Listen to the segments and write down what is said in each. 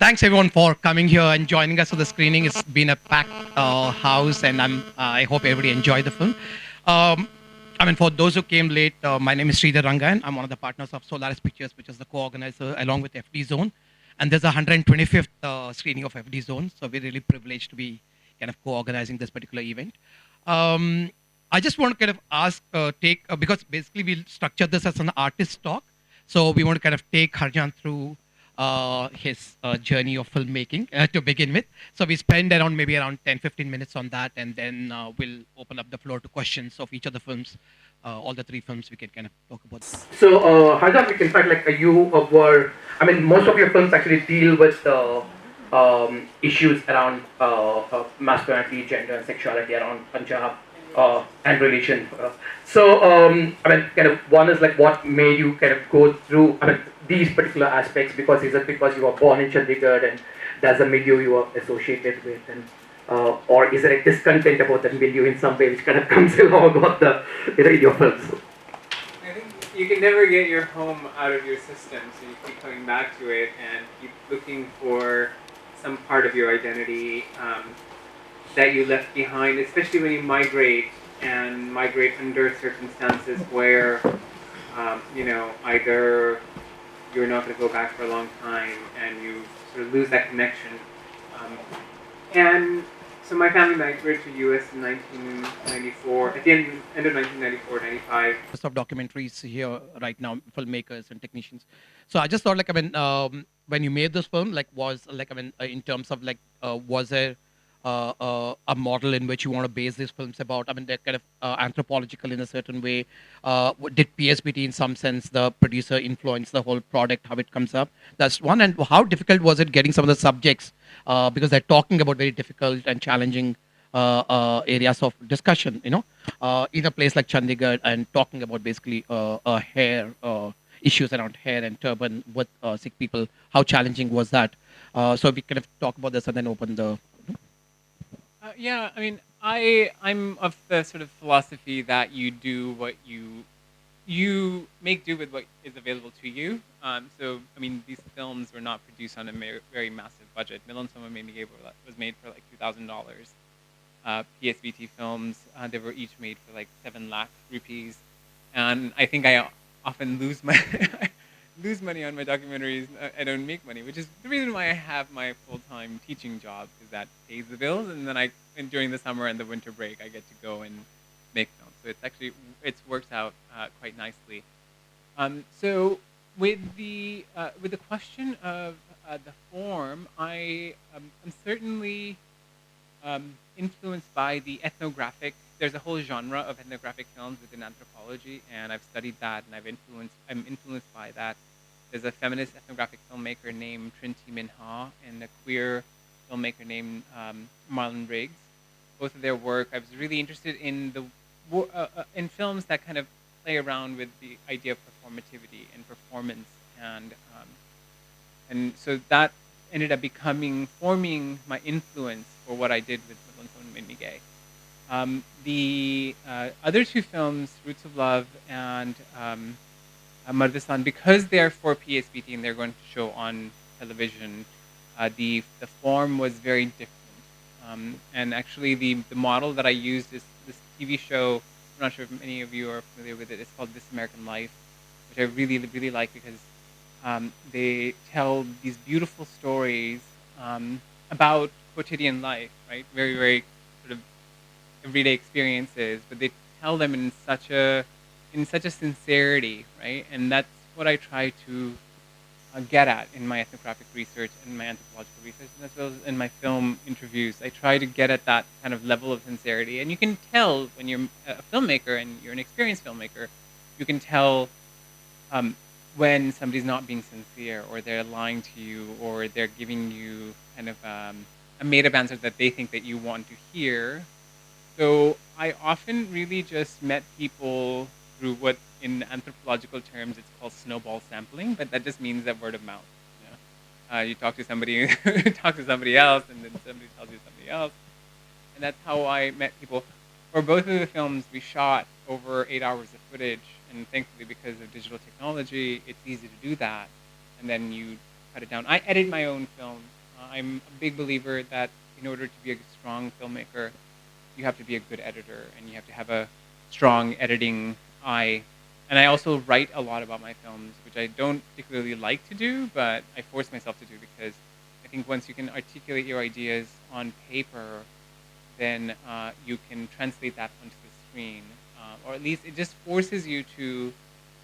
thanks everyone for coming here and joining us for the screening. It's been a packed house, and I hope everybody enjoyed the film. Um, for those who came late, my name is Sridhar Rangan. I'm one of the partners of Solaris Pictures, which is the co-organizer along with FD Zone. And there's a 125th screening of FD Zone, so we're really privileged to be kind of co-organizing this particular event. Um, I just want to kind of ask, because basically we'll structure this as an artist talk. So we want to kind of take Harjan through his journey of filmmaking to begin with. So we spend around 10, 15 minutes on that, and then we'll open up the floor to questions of each of the films. All the three films we can kind of talk about. So, Harjan, in fact, most of your films actually deal with issues around masculinity, gender, and sexuality around Punjab and religion. Kind of one is like what made you kind of go through, these particular aspects, because is it because you were born in Chandigarh and that's a milieu you are associated with, and or is there a discontent about that milieu in some way which kind of comes along with the in your films? I think you can never get your home out of your system, so you keep coming back to it and keep looking for some part of your identity that you left behind, especially when you migrate under circumstances where, either you're not going to go back for a long time and you sort of lose that connection. And so my family migrated to US in 1994, at the end of 1994, 95. Of documentaries here right now, filmmakers and technicians. So I just thought, when you made this film, in terms of was there a model in which you want to base these films about? They're kind of anthropological in a certain way. Did PSBT, in some sense, the producer, influence the whole product, how it comes up? That's one. And how difficult was it getting some of the subjects? Because they're talking about very difficult and challenging areas of discussion, in a place like Chandigarh, and talking about basically hair issues around hair and turban with Sikh people. How challenging was that? So we kind of talk about this and then open the. Yeah, I'm of the sort of philosophy that you do what you make do with what is available to you. These films were not produced on a very massive budget. Milan Soma was made for like $2,000. PSBT films, they were each made for like 7 lakh rupees, and I think I often lose my lose money on my documentaries. I don't make money, which is the reason why I have my full-time teaching job, because that pays the bills, and then during the summer and the winter break, I get to go and make films. So it's worked out quite nicely. So with the question of the form, I'm certainly influenced by the ethnographic. There's a whole genre of ethnographic films within anthropology, and I've studied that, and I'm influenced by that. There's a feminist ethnographic filmmaker named Trinity Minha and a queer filmmaker named Marlon Riggs. Both of their work, I was really interested in in films that kind of play around with the idea of performativity and performance, and so that ended up forming my influence for what I did with Milan Soma Made Me Gay. The other two films, Roots of Love and Mardistan, because they're for PSBT and they're going to show on television, the form was very different. And actually, the model that I used is this TV show. I'm not sure if many of you are familiar with it. It's called This American Life, which I really, really like because they tell these beautiful stories about quotidian life, right? Very, very sort of everyday experiences, but they tell them in such a sincerity, right? And that's what I try to get at in my ethnographic research and my anthropological research, and as well as in my film interviews. I try to get at that kind of level of sincerity, and you can tell when you're a filmmaker and you're an experienced filmmaker, you can tell when somebody's not being sincere, or they're lying to you, or they're giving you kind of a made-up answer that they think that you want to hear. So I often really just met people through what, in anthropological terms, it's called snowball sampling, but that just means that word of mouth. You talk to somebody, talk to somebody else, and then somebody tells you somebody else, and that's how I met people. For both of the films, we shot over 8 hours of footage, and thankfully, because of digital technology, it's easy to do that, and then you cut it down. I edit my own films I'm a big believer that in order to be a strong filmmaker, you have to be a good editor and you have to have a strong editing eye. And I also write a lot about my films, which I don't particularly like to do, but I force myself to do because I think once you can articulate your ideas on paper, then you can translate that onto the screen. Or at least it just forces you to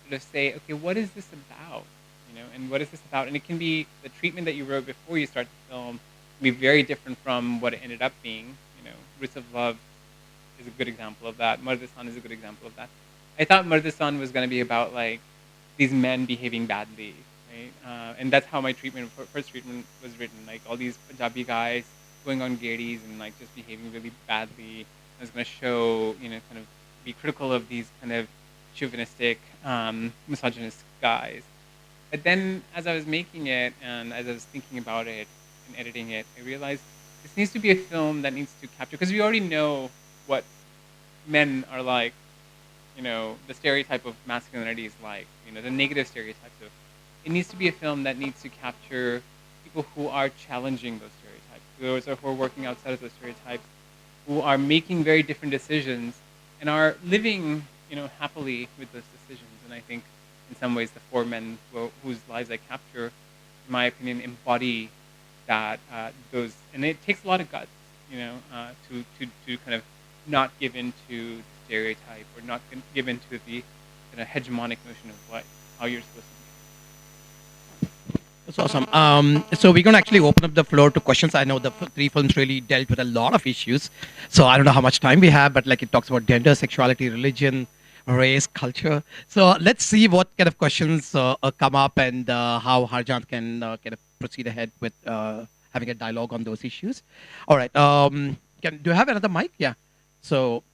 sort of say, okay, what is this about? You know, and what is this about? And it can be the treatment that you wrote before you start the film can be very different from what it ended up being. You know, Roots of Love is a good example of that. Mardasan is a good example of that. I thought Mardasan was going to be about like these men behaving badly, right? And that's how my treatment, first treatment, was written. Like all these Punjabi guys going on gairies and like just behaving really badly. I was going to show, you know, kind of be critical of these kind of chauvinistic, misogynist guys. But then, as I was making it and as I was thinking about it and editing it, I realized this needs to be a film that needs to capture because we already know what men are like. You know, the stereotype of masculinity is like. You know, the negative stereotypes of. It needs to be a film that needs to capture people who are challenging those stereotypes, those who are working outside of those stereotypes, who are making very different decisions and are living, you know, happily with those decisions. And I think, in some ways, the four men whose lives I capture, in my opinion, embody that those. And it takes a lot of guts, you know, to kind of not give into the stereotype or not give into the kind of hegemonic notion of what how you're supposed to be. That's awesome. So we're going to actually open up the floor to questions. I know the three films really dealt with a lot of issues. So I don't know how much time we have, but like it talks about gender, sexuality, religion, race, culture. So let's see what kind of questions come up and how Harjant can kind of proceed ahead with having a dialogue on those issues. All right. Do you have another mic? Yeah. So